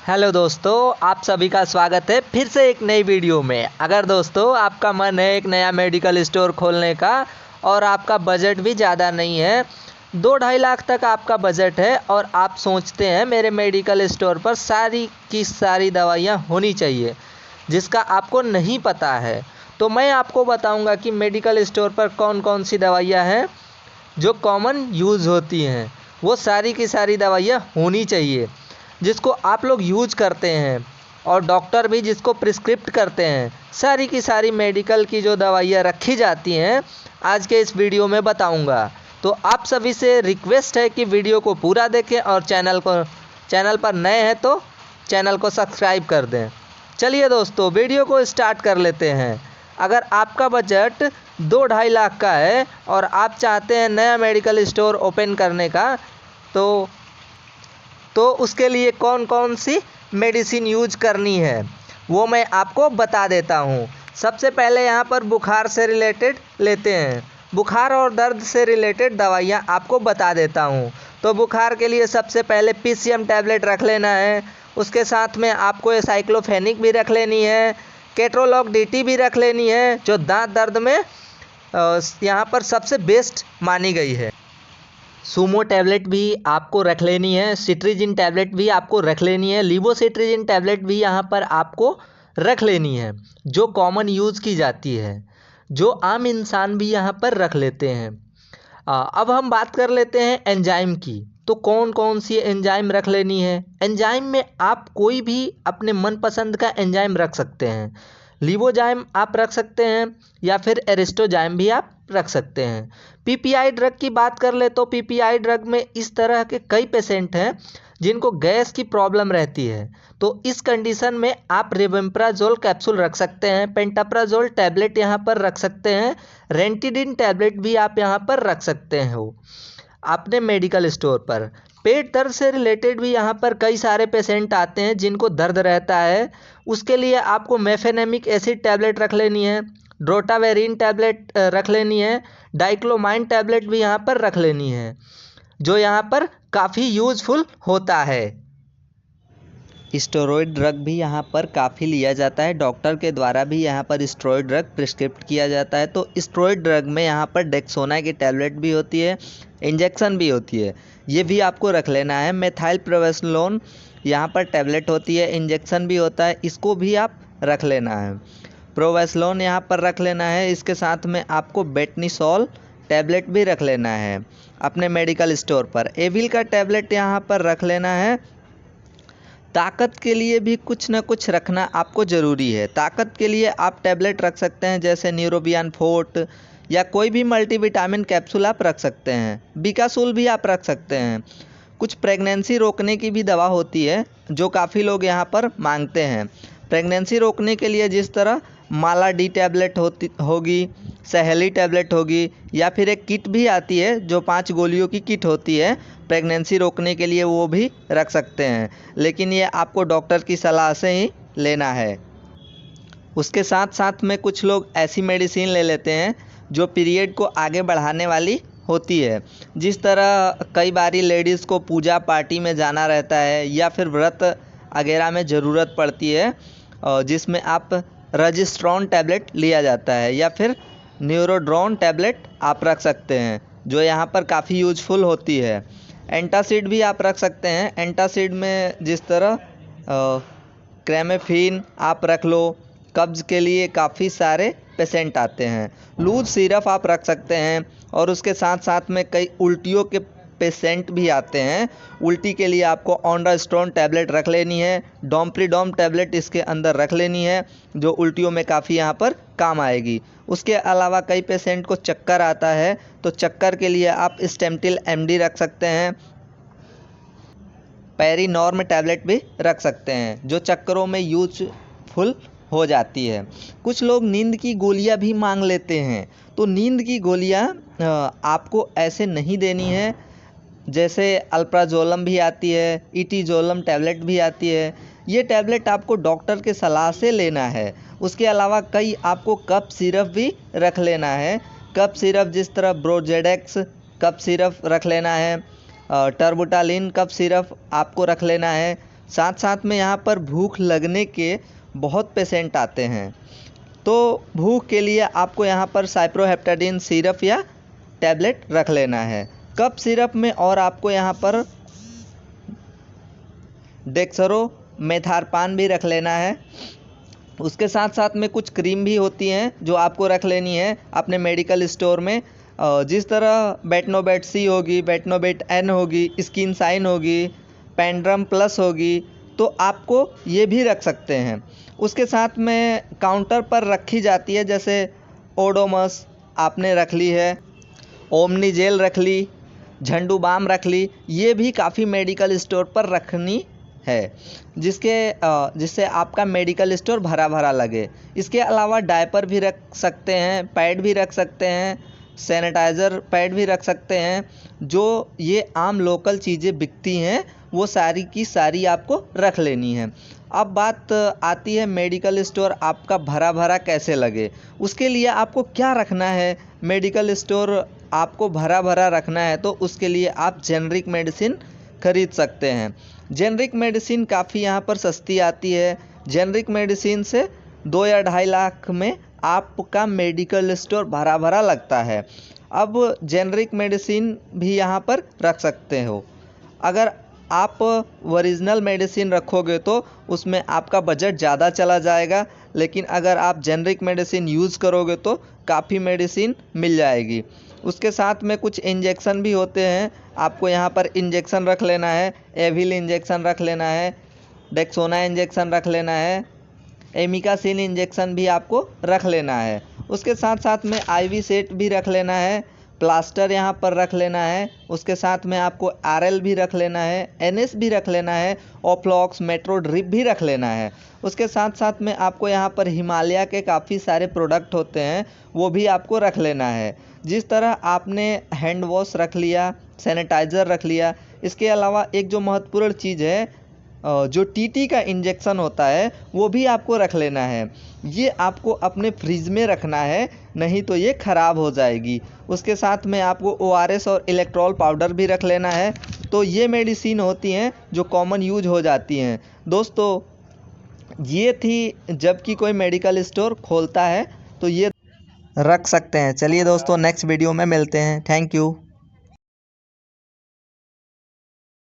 Hello दोस्तों, आप सभी का स्वागत है फिर से एक नई वीडियो में। अगर दोस्तों आपका मन है एक नया मेडिकल स्टोर खोलने का और आपका बजट भी ज़्यादा नहीं है, 2-2.5 लाख तक आपका बजट है और आप सोचते हैं मेरे मेडिकल स्टोर पर सारी की सारी दवाइयाँ होनी चाहिए जिसका आपको नहीं पता है, तो मैं आपको बताऊंगा कि मेडिकल स्टोर पर कौन कौन सी दवाइयाँ हैं जो कॉमन यूज़ होती हैं। वो सारी की सारी दवाइयाँ होनी चाहिए जिसको आप लोग यूज करते हैं और डॉक्टर भी जिसको प्रिस्क्रिप्ट करते हैं। सारी की सारी मेडिकल की जो दवाइयाँ रखी जाती हैं आज के इस वीडियो में बताऊंगा। तो आप सभी से रिक्वेस्ट है कि वीडियो को पूरा देखें और चैनल पर नए हैं तो चैनल को सब्सक्राइब कर दें। चलिए दोस्तों वीडियो को स्टार्ट कर लेते हैं। अगर आपका बजट 2-2.5 लाख का है और आप चाहते हैं नया मेडिकल स्टोर ओपन करने का, तो उसके लिए कौन कौन सी मेडिसिन यूज करनी है वो मैं आपको बता देता हूँ। सबसे पहले यहाँ पर बुखार से रिलेटेड लेते हैं। बुखार और दर्द से रिलेटेड दवाइयाँ आपको बता देता हूँ। तो बुखार के लिए सबसे पहले PCM टैबलेट रख लेना है। उसके साथ में आपको साइक्लोफेनिक भी रख लेनी है, केट्रोलॉक DT भी रख लेनी है जो दांत दर्द में यहाँ पर सबसे बेस्ट मानी गई है। सूमो टैबलेट भी आपको रख लेनी है, सिट्रीजिन टैबलेट भी आपको रख लेनी है, लिवोसिट्रीजिन टैबलेट भी यहाँ पर आपको रख लेनी है जो कॉमन यूज़ की जाती है, जो आम इंसान भी यहाँ पर रख लेते हैं। अब हम बात कर लेते हैं एंजाइम की। तो कौन कौन सी एंजाइम रख लेनी है। एंजाइम में आप कोई भी अपने मनपसंद का एंजाइम रख सकते हैं। लिवोजाइम आप रख सकते हैं या फिर एरिस्टोजाइम भी आप रख सकते हैं। PPI ड्रग की बात कर ले तो PPI ड्रग में इस तरह के कई पेशेंट हैं जिनको गैस की प्रॉब्लम रहती है, तो इस कंडीशन में आप रिवेम्प्राजोल कैप्सूल रख सकते हैं, पेंटाप्राजोल टैबलेट यहाँ पर रख सकते हैं, रेंटिडिन टैबलेट भी आप यहाँ पर रख सकते हो अपने मेडिकल स्टोर पर। पेट दर्द से रिलेटेड भी यहाँ पर कई सारे पेशेंट आते हैं जिनको दर्द रहता है, उसके लिए आपको मेफेनेमिक एसिड टैबलेट रख लेनी है, ड्रोटावेरिन टैबलेट रख लेनी है, डाइक्लोमाइन टैबलेट भी यहाँ पर रख लेनी है जो यहाँ पर काफ़ी यूज़फुल होता है। स्टेरॉयड ड्रग भी यहाँ पर काफ़ी लिया जाता है, डॉक्टर के द्वारा भी यहाँ पर स्टेरॉयड ड्रग प्रिस्क्रिप्ट किया जाता है। तो स्टेरॉयड ड्रग में यहाँ पर डेक्सोना की टैबलेट भी होती है, इंजेक्शन भी होती है, ये भी आपको रख लेना है। मेथाइल प्रोवेस्लोन यहाँ पर टैबलेट होती है, इंजेक्शन भी होता है, इसको भी आप रख लेना है। प्रोवेस्लोन यहाँ पर रख लेना है। इसके साथ में आपको बेटनीसोल टैबलेट भी रख लेना है अपने मेडिकल स्टोर पर। एविल का टैबलेट यहाँ पर रख लेना है। ताकत के लिए भी कुछ ना कुछ रखना आपको ज़रूरी है। ताकत के लिए आप टैबलेट रख सकते हैं जैसे न्यूरोबियन फोर्ट या कोई भी मल्टीविटामिन कैप्सूल आप रख सकते हैं, बिकासूल भी आप रख सकते हैं। कुछ प्रेगनेंसी रोकने की भी दवा होती है जो काफ़ी लोग यहाँ पर मांगते हैं। प्रेगनेंसी रोकने के लिए जिस तरह माला D टैबलेट होगी, सहेली टैबलेट होगी, या फिर एक किट भी आती है जो 5 गोलियों की किट होती है प्रेगनेंसी रोकने के लिए, वो भी रख सकते हैं, लेकिन ये आपको डॉक्टर की सलाह से ही लेना है। उसके साथ साथ में कुछ लोग ऐसी मेडिसिन ले लेते हैं जो पीरियड को आगे बढ़ाने वाली होती है। जिस तरह कई बारी लेडीज़ को पूजा पार्टी में जाना रहता है या फिर व्रत वगैरह में ज़रूरत पड़ती है, जिसमें आप रजिस्ट्रॉन टैबलेट लिया जाता है, या फिर न्यूरोड्रॉन टैबलेट आप रख सकते हैं जो यहाँ पर काफ़ी यूजफुल होती है। एंटासिड भी आप रख सकते हैं। एंटासिड में जिस तरह क्रेमेफिन आप रख लो, कब्ज़ के लिए काफ़ी सारे पेशेंट आते हैं। लूज सिरप आप रख सकते हैं, और उसके साथ साथ में कई उल्टियों के पेशेंट भी आते हैं। उल्टी के लिए आपको ऑनडास्टोन टैबलेट रख लेनी है, डोम्प्रीडोम टैबलेट इसके अंदर रख लेनी है जो उल्टियों में काफ़ी यहाँ पर काम आएगी। उसके अलावा कई पेशेंट को चक्कर आता है, तो चक्कर के लिए आप स्टेमटिल MD रख सकते हैं। पेरीनॉर्म टैबलेट भी रख सकते हैं जो चक्करों में यूजफुल हो जाती है। कुछ लोग नींद की गोलियां भी मांग लेते हैं, तो नींद की गोलियां आपको ऐसे नहीं देनी है। जैसे अल्प्राजोलम भी आती है, इटिजोलम टैबलेट भी आती है, ये टैबलेट आपको डॉक्टर के सलाह से लेना है। उसके अलावा कई आपको कफ सिरप भी रख लेना है। कफ सिरप जिस तरह ब्रोजेडेक्स कफ सिरप रख लेना है, टर्बुटालिन कफ सिरप आपको रख लेना है। साथ साथ में यहाँ पर भूख लगने के बहुत पेशेंट आते हैं, तो भूख के लिए आपको यहाँ पर साइप्रोहेप्टाडिन सिरप या टैबलेट रख लेना है। कफ सिरप में और आपको यहाँ पर डेक्सरोमेथार्पान भी रख लेना है। उसके साथ साथ में कुछ क्रीम भी होती हैं जो आपको रख लेनी है अपने मेडिकल स्टोर में। जिस तरह बेटनोवेट सी होगी, बेटनोवेट एन होगी, स्किन साइन होगी, पेंड्रम प्लस होगी, तो आपको ये भी रख सकते हैं। उसके साथ में काउंटर पर रखी जाती है, जैसे ओडोमस आपने रख ली है, ओमनी जेल रख ली, झंडू बाम रख ली, ये भी काफ़ी मेडिकल स्टोर पर रखनी है जिससे आपका मेडिकल स्टोर भरा भरा लगे। इसके अलावा डायपर भी रख सकते हैं, पैड भी रख सकते हैं, सैनिटाइज़र पैड भी रख सकते हैं। जो ये आम लोकल चीज़ें बिकती हैं वो सारी की सारी आपको रख लेनी है। अब बात आती है मेडिकल स्टोर आपका भरा भरा कैसे लगे। उसके लिए आपको क्या रखना है, मेडिकल स्टोर आपको भरा भरा रखना है तो उसके लिए आप जेनरिक मेडिसिन खरीद सकते हैं। जेनरिक मेडिसिन काफ़ी यहाँ पर सस्ती आती है। जेनरिक मेडिसिन से 2 या 2.5 लाख में आपका मेडिकल स्टोर भरा भरा लगता है। अब जेनरिक मेडिसिन भी यहाँ पर रख सकते हो। अगर आप ओरिजिनल मेडिसिन रखोगे तो उसमें आपका बजट ज़्यादा चला जाएगा, लेकिन अगर आप जेनरिक मेडिसिन यूज़ करोगे तो काफ़ी मेडिसिन मिल जाएगी। उसके साथ में कुछ इंजेक्शन भी होते हैं, आपको यहाँ पर इंजेक्शन रख लेना है, एविल इंजेक्शन रख लेना है, डेक्सोना इंजेक्शन रख लेना है, एमिकासिन इंजेक्शन भी आपको रख लेना है। उसके साथ साथ में आईवी सेट भी रख लेना है, प्लास्टर यहाँ पर रख लेना है। उसके साथ में आपको आरएल भी रख लेना है, एनएस भी रख लेना है, ओफ्लॉक्स मेट्रो ड्रिप भी रख लेना है। उसके साथ साथ में आपको यहाँ पर हिमालय के काफ़ी सारे प्रोडक्ट होते हैं, वो भी आपको रख लेना है। जिस तरह आपने हैंड वॉश रख लिया, सैनिटाइज़र रख लिया, इसके अलावा एक जो महत्वपूर्ण चीज़ है जो टीटी का इंजेक्शन होता है वो भी आपको रख लेना है। ये आपको अपने फ्रिज में रखना है, नहीं तो ये ख़राब हो जाएगी। उसके साथ में आपको ओआरएस और इलेक्ट्रॉल पाउडर भी रख लेना है। तो ये मेडिसिन होती हैं जो कॉमन यूज हो जाती हैं। दोस्तों ये थी, जबकि कोई मेडिकल स्टोर खोलता है तो ये रख सकते हैं। चलिए दोस्तों, नेक्स्ट वीडियो में मिलते हैं। Thank you.